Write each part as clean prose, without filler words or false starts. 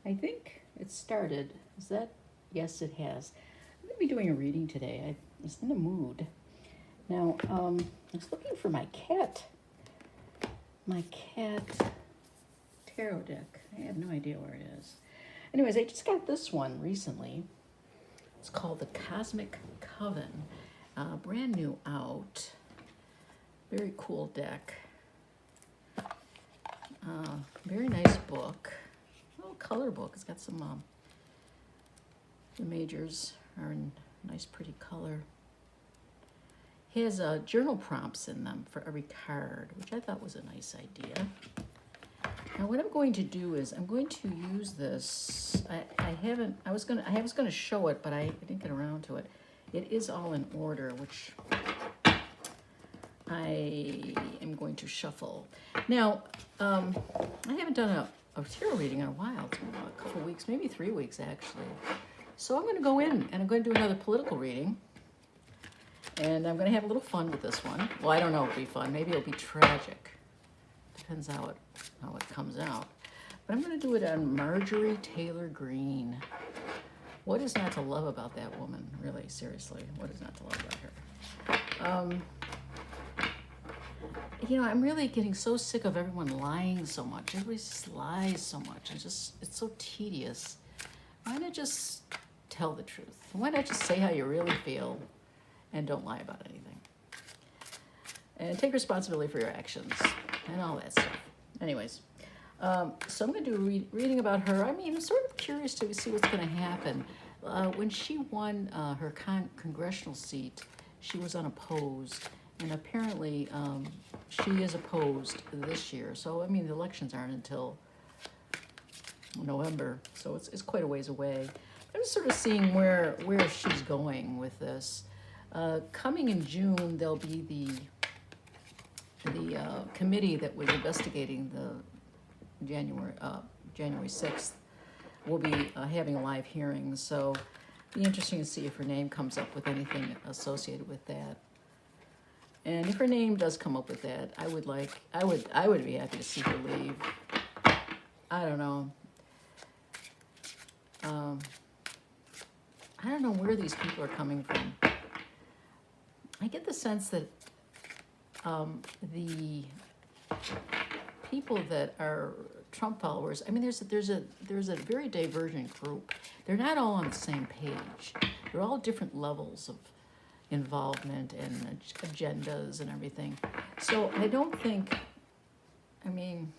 I think it started. Is that? Yes, it has. I'm going to be doing a reading today. I was in a mood. Now, I was looking for my cat. My cat tarot deck. I have no idea where it is. Anyways, I just got this one recently. It's called the Cosmic Coven. Brand new out. Very cool deck. Very nice book. Little color book. It's got some, the majors are in nice pretty color. It has journal prompts in them for every card, which I thought was a nice idea. Now what I'm going to do is I'm going to use this. I was gonna show it, but I didn't get around to it. It is all in order, which I am going to shuffle. Now, I haven't done a tarot reading in a while. It's been a couple weeks, maybe 3 weeks actually. So I'm going to go in and I'm going to do another political reading. And I'm going to have a little fun with this one. Well, I don't know if it'll be fun. Maybe it'll be tragic. Depends how it comes out. But I'm going to do it on Marjorie Taylor Greene. What is not to love about that woman? Really, seriously, what is not to love about her? You know, I'm really getting so sick of everyone lying so much. Everybody just lies so much. It's so tedious. Why not just tell the truth? Why not just say how you really feel and don't lie about anything? And take responsibility for your actions and all that stuff. Anyways, so I'm going to do a reading about her. I mean, I'm sort of curious to see what's going to happen. When she won her congressional seat, she was unopposed. And apparently, she is opposed this year. So, I mean, the elections aren't until November. So it's quite a ways away. I'm just sort of seeing where she's going with this. Coming in June, there'll be the committee that was investigating the January 6th will be having live hearings. So it'll be interesting to see if her name comes up with anything associated with that. And if her name does come up with that, I would be happy to see her leave. I don't know. I don't know where these people are coming from. I get the sense that the people that are Trump followers, I mean, there's a very divergent group. They're not all on the same page. They're all different levels of involvement and agendas and everything. So I don't think, I mean,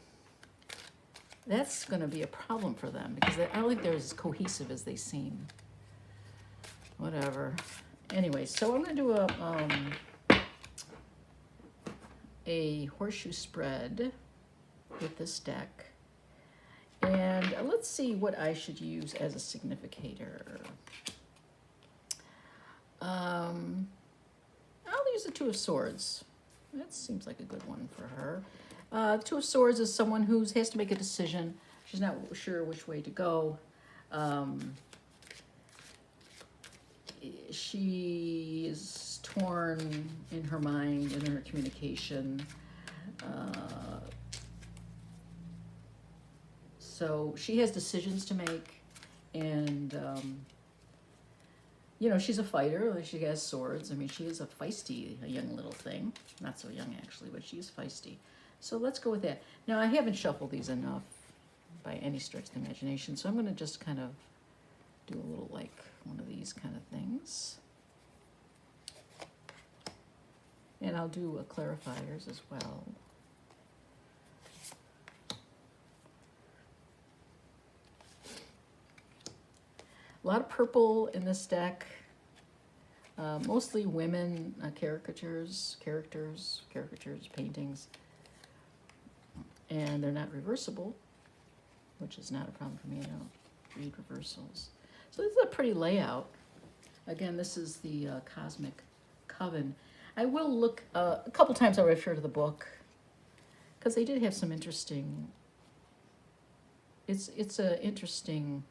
that's going to be a problem for them because I don't think they're as cohesive as they seem. Whatever. Anyway, so I'm going to do a horseshoe spread with this deck. And let's see what I should use as a significator. I'll use the Two of Swords. That seems like a good one for her. Two of Swords is someone who has to make a decision. She's not sure which way to go. She is torn in her mind and in her communication. So she has decisions to make, and you know, she's a fighter. She has swords. I mean, she is a young little thing. Not so young, actually, but she's feisty. So let's go with that. Now, I haven't shuffled these enough by any stretch of the imagination, so I'm going to just kind of do a little, like, one of these kind of things. And I'll do clarifiers as well. A lot of purple in this deck. Mostly women characters, paintings. And they're not reversible, which is not a problem for me. I don't read reversals. So this is a pretty layout. Again, this is the Cosmic Coven. I will look, a couple times I'll refer to the book, because they did have some interesting, it's a interesting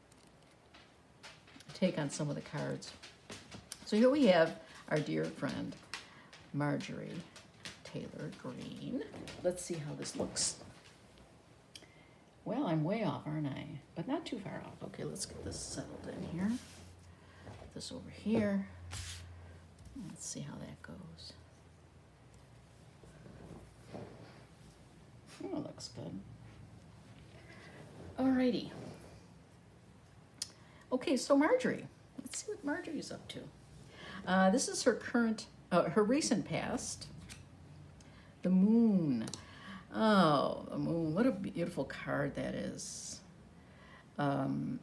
take on some of the cards. So here we have our dear friend, Marjorie Taylor Greene. Let's see how this looks. Well, I'm way off, aren't I? But not too far off. Okay, let's get this settled in here. Put this over here. Let's see how that goes. Oh, looks good. Alrighty. Okay, so Marjorie. Let's see what Marjorie's up to. This is her her recent past. The Moon. Oh, the Moon. What a beautiful card that is. Moon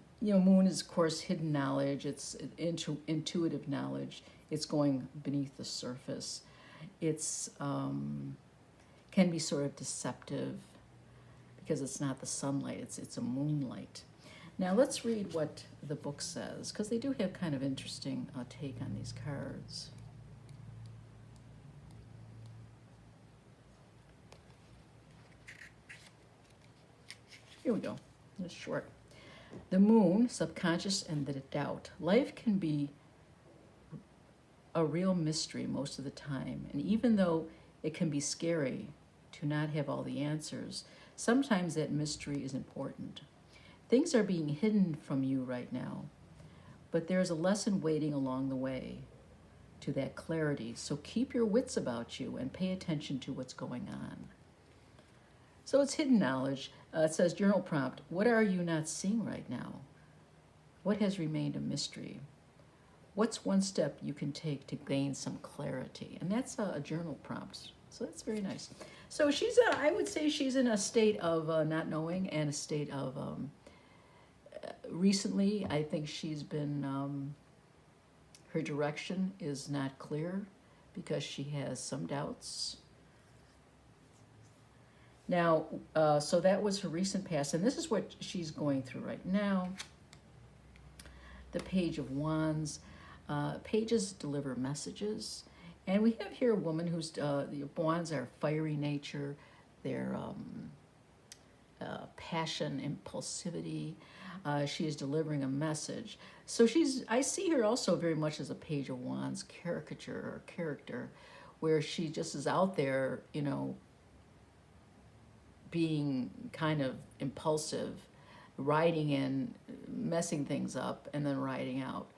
is, of course, hidden knowledge. It's intuitive knowledge. It's going beneath the surface. It's can be sort of deceptive because it's not the sunlight. It's a moonlight. Now let's read what the book says, because they do have kind of interesting take on these cards. Here we go. It's short. The Moon, subconscious and the doubt. Life can be a real mystery most of the time, and even though it can be scary to not have all the answers, sometimes that mystery is important. Things are being hidden from you right now, but there's a lesson waiting along the way to that clarity. So keep your wits about you and pay attention to what's going on. So it's hidden knowledge. It says, journal prompt, what are you not seeing right now? What has remained a mystery? What's one step you can take to gain some clarity? And that's a journal prompt. So that's very nice. So I would say she's in a state of not knowing and a state of, recently, I think she's been, her direction is not clear because she has some doubts. Now, so that was her recent past, and this is what she's going through right now. The Page of Wands. Pages deliver messages. And we have here a woman who's, the Wands are fiery nature, they're passion, impulsivity. She is delivering a message. So I see her also very much as a Page of Wands caricature or character, where she just is out there, being kind of impulsive, riding in, messing things up, and then riding out.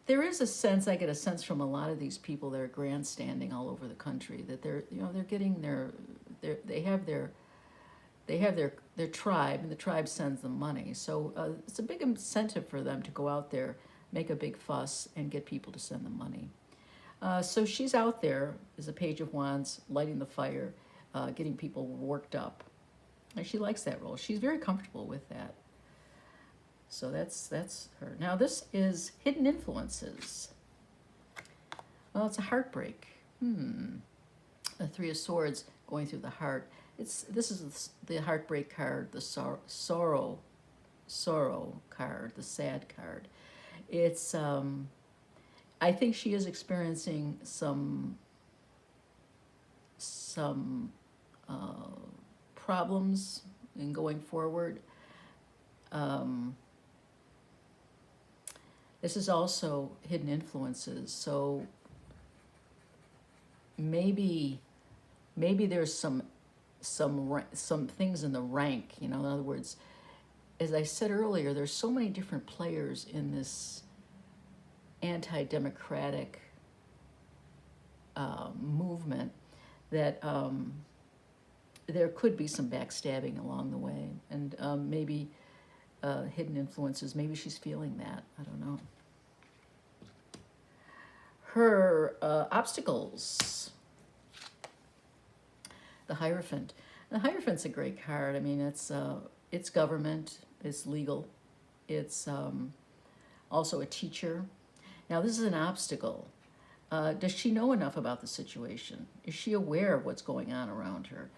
There is a sense, I get a sense from a lot of these people that are grandstanding all over the country, that they're getting they have their tribe, and the tribe sends them money. So it's a big incentive for them to go out there, make a big fuss, and get people to send them money. So she's out there as a Page of Wands, lighting the fire, getting people worked up. And she likes that role. She's very comfortable with that. So that's her. Now this is Hidden Influences. Well, it's a heartbreak. A Three of Swords going through the heart. This is the heartbreak card, the sorrow card, the sad card. It's I think she is experiencing some problems in going forward. This is also Hidden Influences, so maybe there's some things in the rank, in other words, as I said earlier, there's so many different players in this anti-democratic movement that there could be some backstabbing along the way, and maybe Hidden Influences, maybe she's feeling that, I don't know. Her obstacles. The Hierophant. The Hierophant's a great card. I mean, it's government, it's legal, it's also a teacher. Now, this is an obstacle. Does she know enough about the situation? Is she aware of what's going on around her?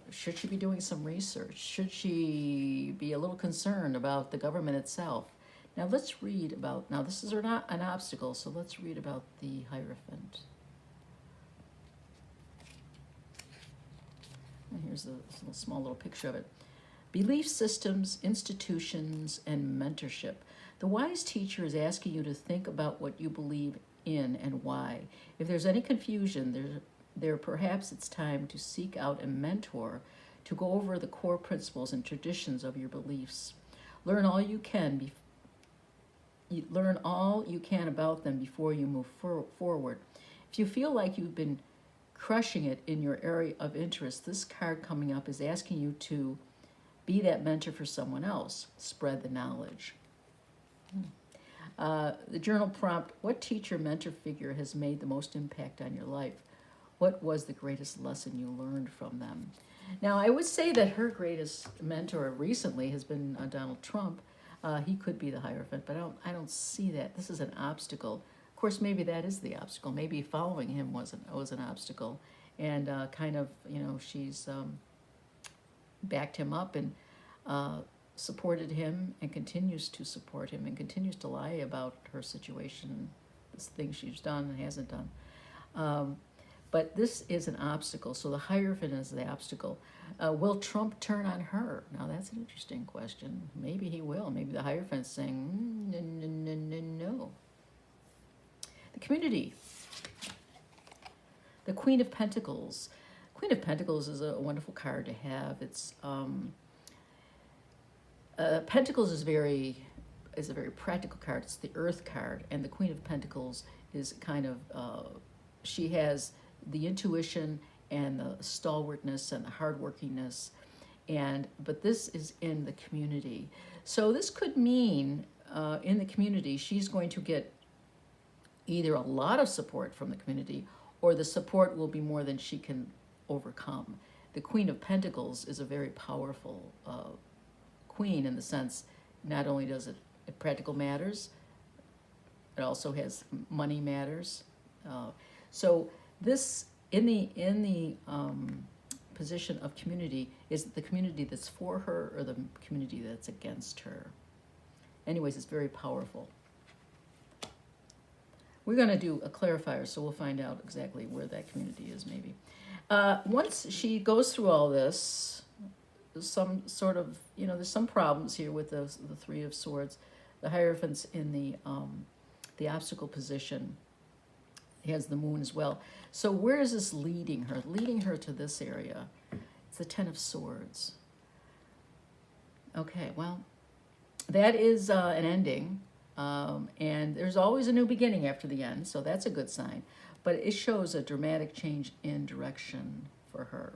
Should she be doing some research? Should she be a little concerned about the government itself? Now let's read about, now this is not an obstacle, so let's read about the Hierophant. And here's a small little picture of it. Belief systems, institutions, and mentorship. The wise teacher is asking you to think about what you believe in and why. If there's any confusion, perhaps it's time to seek out a mentor to go over the core principles and traditions of your beliefs. Learn all you can learn all you can about them before you move forward. If you feel like you've been crushing it in your area of interest, this card coming up is asking you to be that mentor for someone else. Spread the knowledge. The journal prompt, what teacher, mentor figure has made the most impact on your life? What was the greatest lesson you learned from them? Now, I would say that her greatest mentor recently has been Donald Trump. He could be the Hierophant, but I don't see that. This is an obstacle. Of course, maybe that is the obstacle. Maybe following him was an obstacle. And kind of, she's backed him up and supported him and continues to support him and continues to lie about her situation, this thing she's done and hasn't done. But this is an obstacle, so the Hierophant is the obstacle. Will Trump turn on her? Now that's an interesting question. Maybe he will. Maybe the Hierophant's saying, no. The community. The Queen of Pentacles. Queen of Pentacles is a wonderful card to have. It's Pentacles is a very practical card. It's the Earth card, and the Queen of Pentacles is kind of she has the intuition and the stalwartness and the hardworkingness, but this is in the community. So this could mean in the community she's going to get either a lot of support from the community, or the support will be more than she can overcome. The Queen of Pentacles is a very powerful queen in the sense, not only does it practical matters, it also has money matters. So this in the position of community, is it the community that's for her or the community that's against her? Anyways, it's very powerful. We're going to do a clarifier, so we'll find out exactly where that community is, maybe. Once she goes through all this, some sort of, there's some problems here with the Three of Swords. The Hierophant's in the obstacle position. He has the Moon as well. So where is this leading her? Leading her to this area. It's the Ten of Swords. Okay, well, that is an ending. And there's always a new beginning after the end, so that's a good sign. But it shows a dramatic change in direction for her.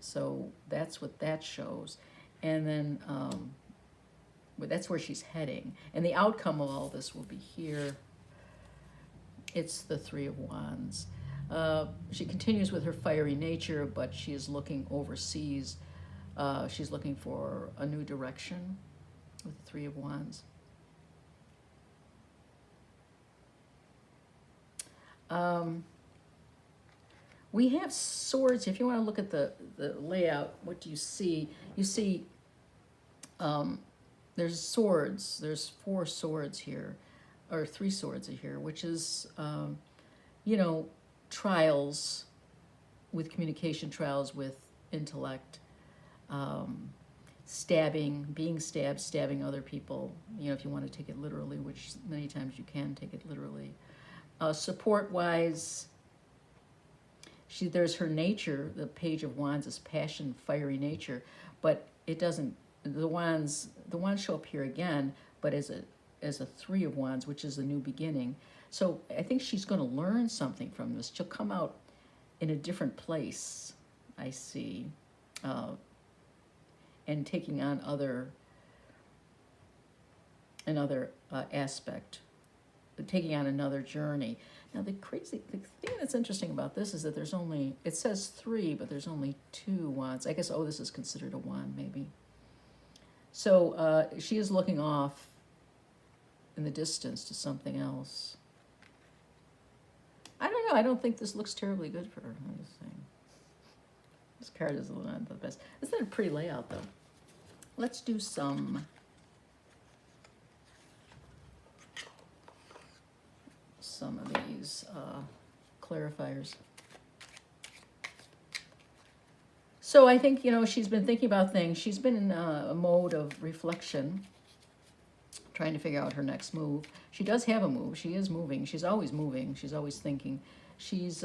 So that's what that shows. And then that's where she's heading. And the outcome of all this will be here. It's the Three of Wands. She continues with her fiery nature, but she is looking overseas. She's looking for a new direction with the Three of Wands. We have swords. If you want to look at the layout, what do you see? You see there's swords. There's 4 swords here, or 3 swords here, which is, trials with communication, trials with intellect, stabbing, being stabbed, stabbing other people, if you want to take it literally, which many times you can take it literally. Support-wise, there's her nature. The Page of Wands is passion, fiery nature, but it doesn't, the wands show up here again, but as a Three of Wands, which is a new beginning. So I think she's going to learn something from this. She'll come out in a different place, I see, and taking on another aspect, taking on another journey. Now the thing that's interesting about this is that it says 3, but there's only 2 wands. I guess, this is considered a wand, maybe. So she is looking off in the distance to something else. I don't know. I don't think this looks terribly good for her. I'm just saying. This card is not the best. It's not a pretty layout, though. Let's do some of these clarifiers. So I think, she's been thinking about things. She's been in a mode of reflection, trying to figure out her next move. She does have a move. She is moving. She's always moving. She's always thinking. She's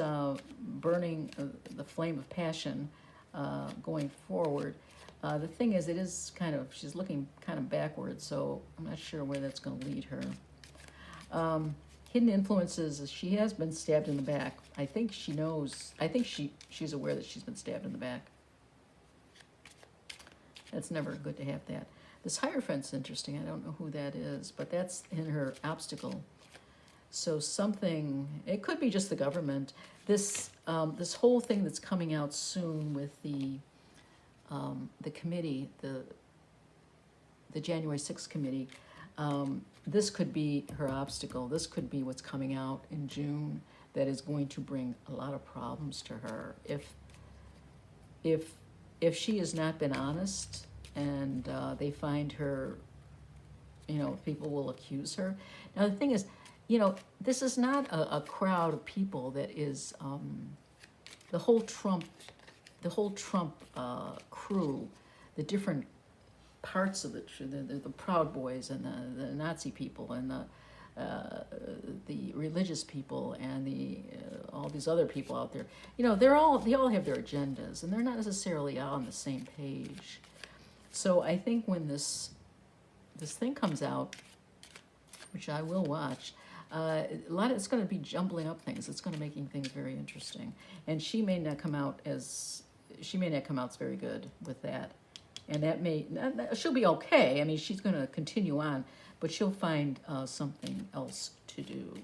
burning the flame of passion going forward. The thing is, it is kind of, she's looking kind of backwards, so I'm not sure where that's going to lead her. Hidden influences, she has been stabbed in the back. I think she knows, I think she's aware that she's been stabbed in the back. That's never good to have that. This Hierophant's interesting. I don't know who that is, but that's in her obstacle. So something, it could be just the government. This whole thing that's coming out soon with the committee, the January 6th committee, this could be her obstacle. This could be what's coming out in June that is going to bring a lot of problems to her. If she has not been honest and they find her, you know, people will accuse her. Now the thing is, you know, this is not a crowd of people that is the whole Trump crew, the different parts of the Proud Boys and the Nazi people and the religious people and all these other people out there. You know, they all have their agendas and they're not necessarily all on the same page. So I think when this thing comes out, which I will watch, it's going to be jumbling up things. It's going to making things very interesting, and she may not come out very good with that, and she'll be okay. I mean, she's going to continue on, but she'll find something else to do,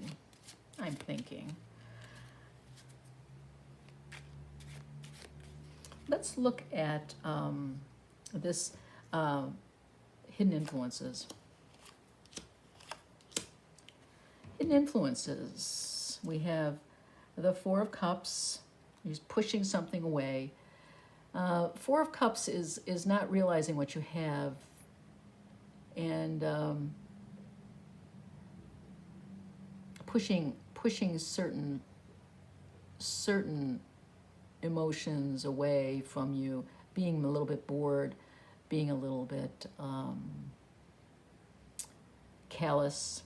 I'm thinking. Let's look at this hidden influences. Hidden influences. We have the Four of Cups. He's pushing something away. Four of Cups is not realizing what you have, and pushing certain emotions away from you, being a little bit bored, being a little bit callous.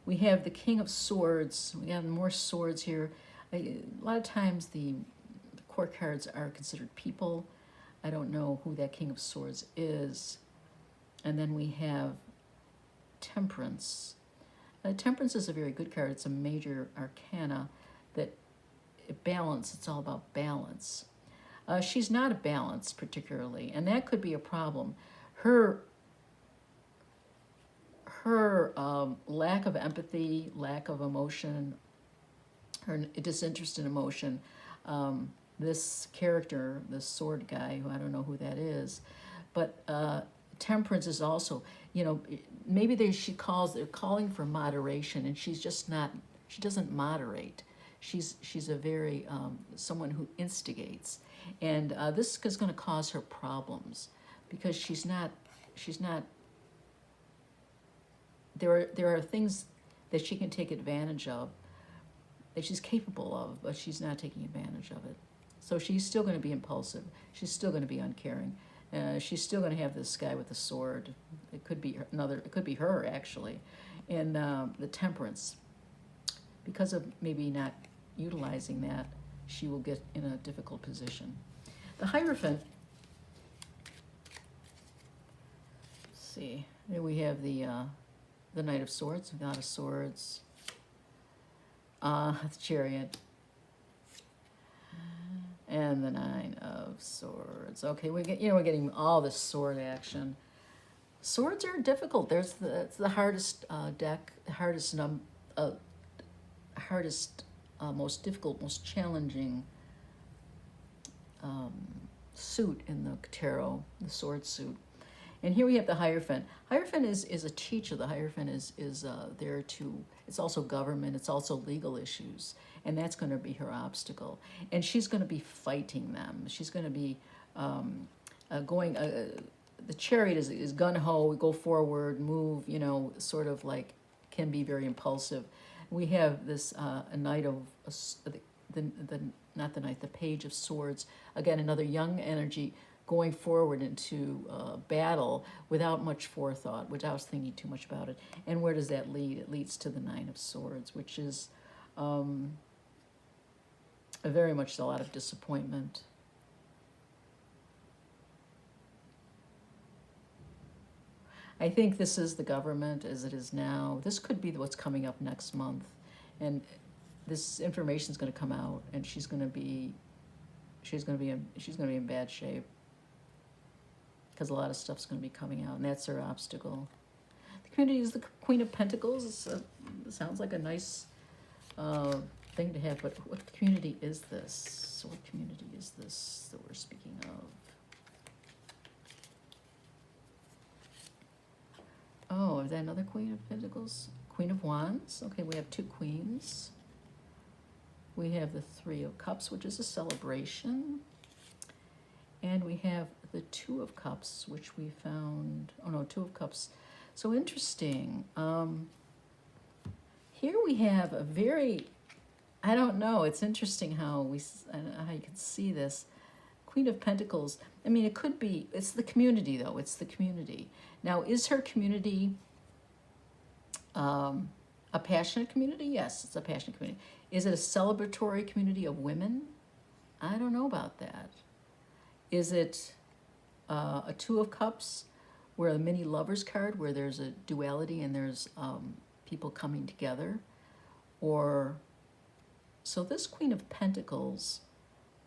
We have the King of Swords. We have more swords here. A lot of times the court cards are considered people. I don't know who that King of Swords is. And then we have Temperance. Temperance is a very good card. It's a major arcana that it's all about balance. She's not a balance particularly, and that could be a problem. Her lack of empathy, lack of emotion, her disinterest in emotion. This character, this sword guy, who I don't know who that is, but Temperance is also, you know, maybe they're calling for moderation, and she's just not. She doesn't moderate. She's a very someone who instigates, and this is going to cause her problems because she's not. There are things that she can take advantage of, that she's capable of, but she's not taking advantage of it. So she's still going to be impulsive. She's still going to be uncaring. She's still going to have this guy with the sword. It could be It could be her actually, and the Temperance. Because of maybe not utilizing that, she will get in a difficult position. The Hierophant. Let's see. There we have the Knight of Swords, the God of Swords. The Chariot. And the Nine of Swords. Okay, we're getting all this sword action. Swords are difficult. It's the hardest deck, most difficult, most challenging suit in the tarot, the sword suit. And here we have the Hierophant. Hierophant is a teacher. The Hierophant is there to, it's also government, it's also legal issues. And that's going to be her obstacle. And she's going to be fighting them. She's going to be the Chariot is gun-ho, we go forward, move, you know, sort of like, can be very impulsive. We have this a Knight of, not the Knight, the Page of Swords. Again, another young energy, going forward into battle without much forethought, without thinking too much about it. And where does that lead? It leads to the Nine of Swords, which is very much a lot of disappointment. I think this is the government as it is now. This could be what's coming up next month. And this information is going to come out, and she's going to be in bad shape, because a lot of stuff's going to be coming out, and that's her obstacle. The community is the Queen of Pentacles. It sounds like a nice thing to have, but what community is this? So what community is this that we're speaking of? Oh, is that another Queen of Pentacles? Queen of Wands. Okay, we have two queens. We have the Three of Cups, which is a celebration. And we have the Two of Cups, which we found, oh no, Two of Cups. So interesting. Here we have a very, I don't know, it's interesting how I don't know how you can see this. Queen of Pentacles, I mean, it could be, it's the community though, it's the community. Now, is her community a passionate community? Yes, it's a passionate community. Is it a celebratory community of women? I don't know about that. Is it a Two of Cups, where a mini lovers card, where there's a duality and there's people coming together? Or, so this Queen of Pentacles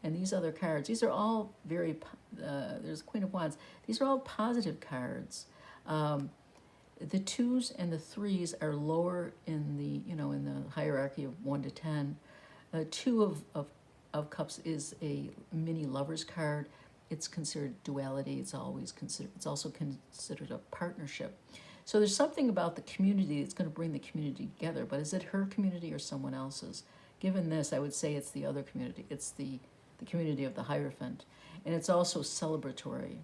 and these other cards, these are all very, there's Queen of Wands. These are all positive cards. The twos and the threes are lower in the, in the hierarchy of 1 to 10. Two of Cups is a mini lovers card. It's considered duality. It's also considered a partnership. So there's something about the community that's going to bring the community together. But is it her community or someone else's? Given this, I would say it's the other community. It's the community of the Hierophant. And it's also celebratory.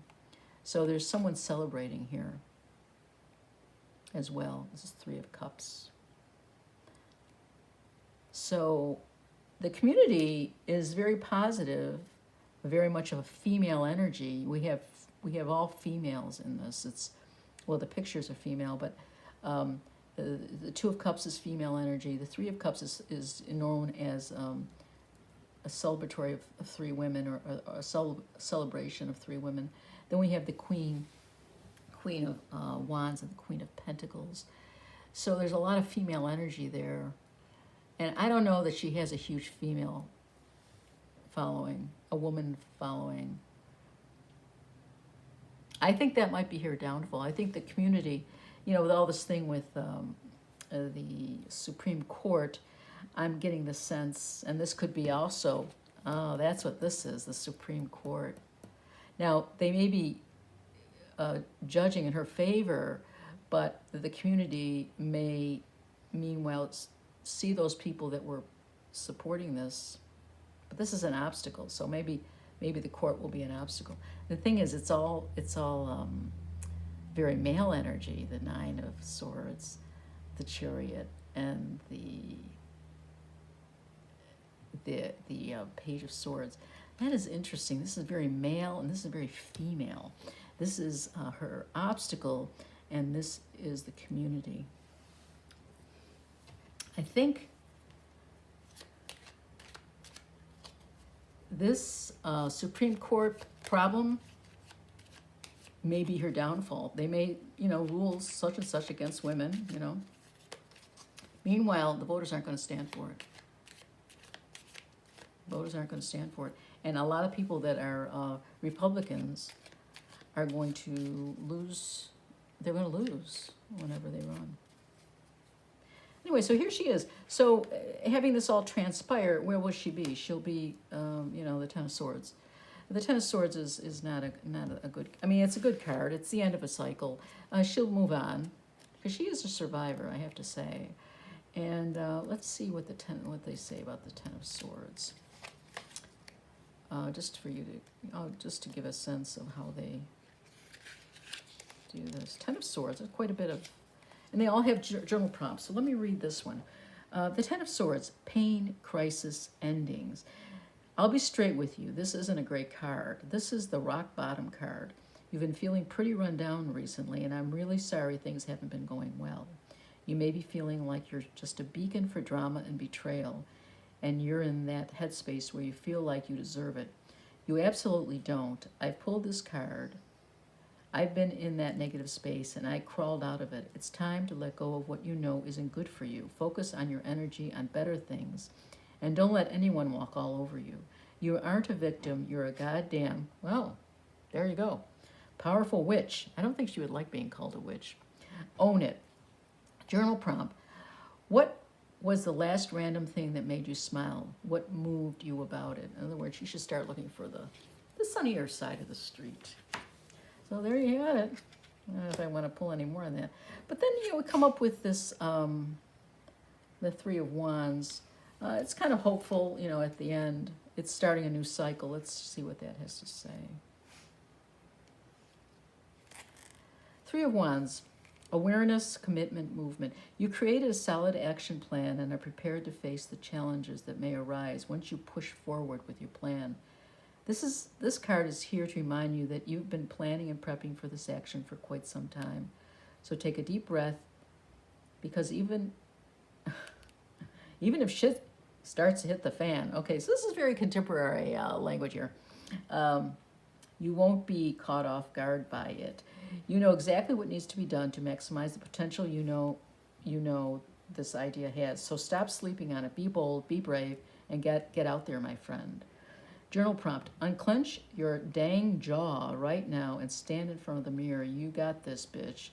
So there's someone celebrating here as well. This is Three of Cups. So the community is very positive, very much of a female energy. We have all females in this. It's, well, the pictures are female, but the Two of Cups is female energy. The Three of Cups is known as a celebratory of three women, or a celebration of three women. Then we have the Queen of Wands and the Queen of Pentacles. So there's a lot of female energy there. And I don't know that she has a huge female following, a woman following. I think that might be her downfall. I think the community, with all this thing with the Supreme Court, I'm getting the sense, and this could be also, that's what this is, the Supreme Court. Now, they may be judging in her favor, but the community may, meanwhile, see those people that were supporting this. But this is an obstacle, so maybe the court will be an obstacle. The thing is, it's all very male energy. The Nine of Swords, the Chariot, and the Page of Swords. That is interesting. This is very male, and this is very female. This is her obstacle, and this is the community. I think this Supreme Court problem may be her downfall. They may, rule such and such against women, Meanwhile, the voters aren't going to stand for it. Voters aren't going to stand for it. And a lot of people that are Republicans are going to lose. They're going to lose whenever they run. Anyway, so here she is. So having this all transpire, where will she be? She'll be, the Ten of Swords. The Ten of Swords is not a good, it's a good card. It's the end of a cycle. She'll move on, because she is a survivor, I have to say. And let's see what they say about the Ten of Swords. Just for you just to give a sense of how they do this. Ten of Swords, there's quite a bit of, and they all have journal prompts. So let me read this one. The Ten of Swords, pain, crisis, endings. I'll be straight with you. This isn't a great card. This is the rock bottom card. You've been feeling pretty run down recently, and I'm really sorry things haven't been going well. You may be feeling like you're just a beacon for drama and betrayal. and you're in that headspace where you feel like you deserve it. You absolutely don't. I pulled this card. I've been in that negative space and I crawled out of it. It's time to let go of what you know isn't good for you. Focus on your energy on better things and don't let anyone walk all over you. You aren't a victim. You're a goddamn, well, there you go. Powerful witch. I don't think she would like being called a witch. Own it. Journal prompt. What was the last random thing that made you smile? What moved you about it? In other words, you should start looking for the sunnier side of the street. So there you have it. I don't know if I want to pull any more on that. But then we come up with this, the Three of Wands. It's kind of hopeful, at the end. It's starting a new cycle. Let's see what that has to say. Three of Wands. Awareness, commitment, movement. You created a solid action plan and are prepared to face the challenges that may arise once you push forward with your plan. This card is here to remind you that you've been planning and prepping for this action for quite some time. So take a deep breath, because even if shit starts to hit the fan. Okay, so this is very contemporary language here. You won't be caught off guard by it. You know exactly what needs to be done to maximize the potential you know this idea has. So stop sleeping on it. Be bold, be brave, and get out there, my friend. Journal prompt. Unclench your dang jaw right now and stand in front of the mirror. You got this, bitch.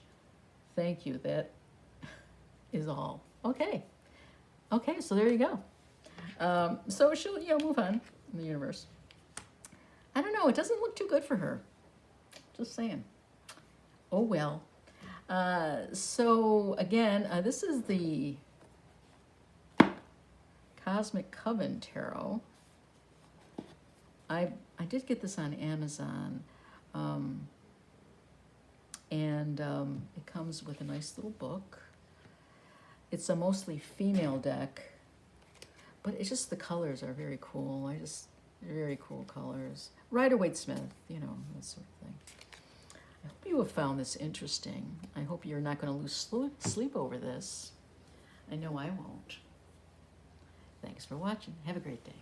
Thank you. That is all. Okay. Okay, so there you go. So she'll, move on in the universe. I don't know. It doesn't look too good for her. Just saying. Oh, well. So, again, this is the Cosmic Coven Tarot. I did get this on Amazon, and it comes with a nice little book. It's a mostly female deck, but it's just the colors are very cool. Very cool colors. Rider-Waite-Smith, that sort of thing. I hope you have found this interesting. I hope you're not going to lose sleep over this. I know I won't. Thanks for watching. Have a great day.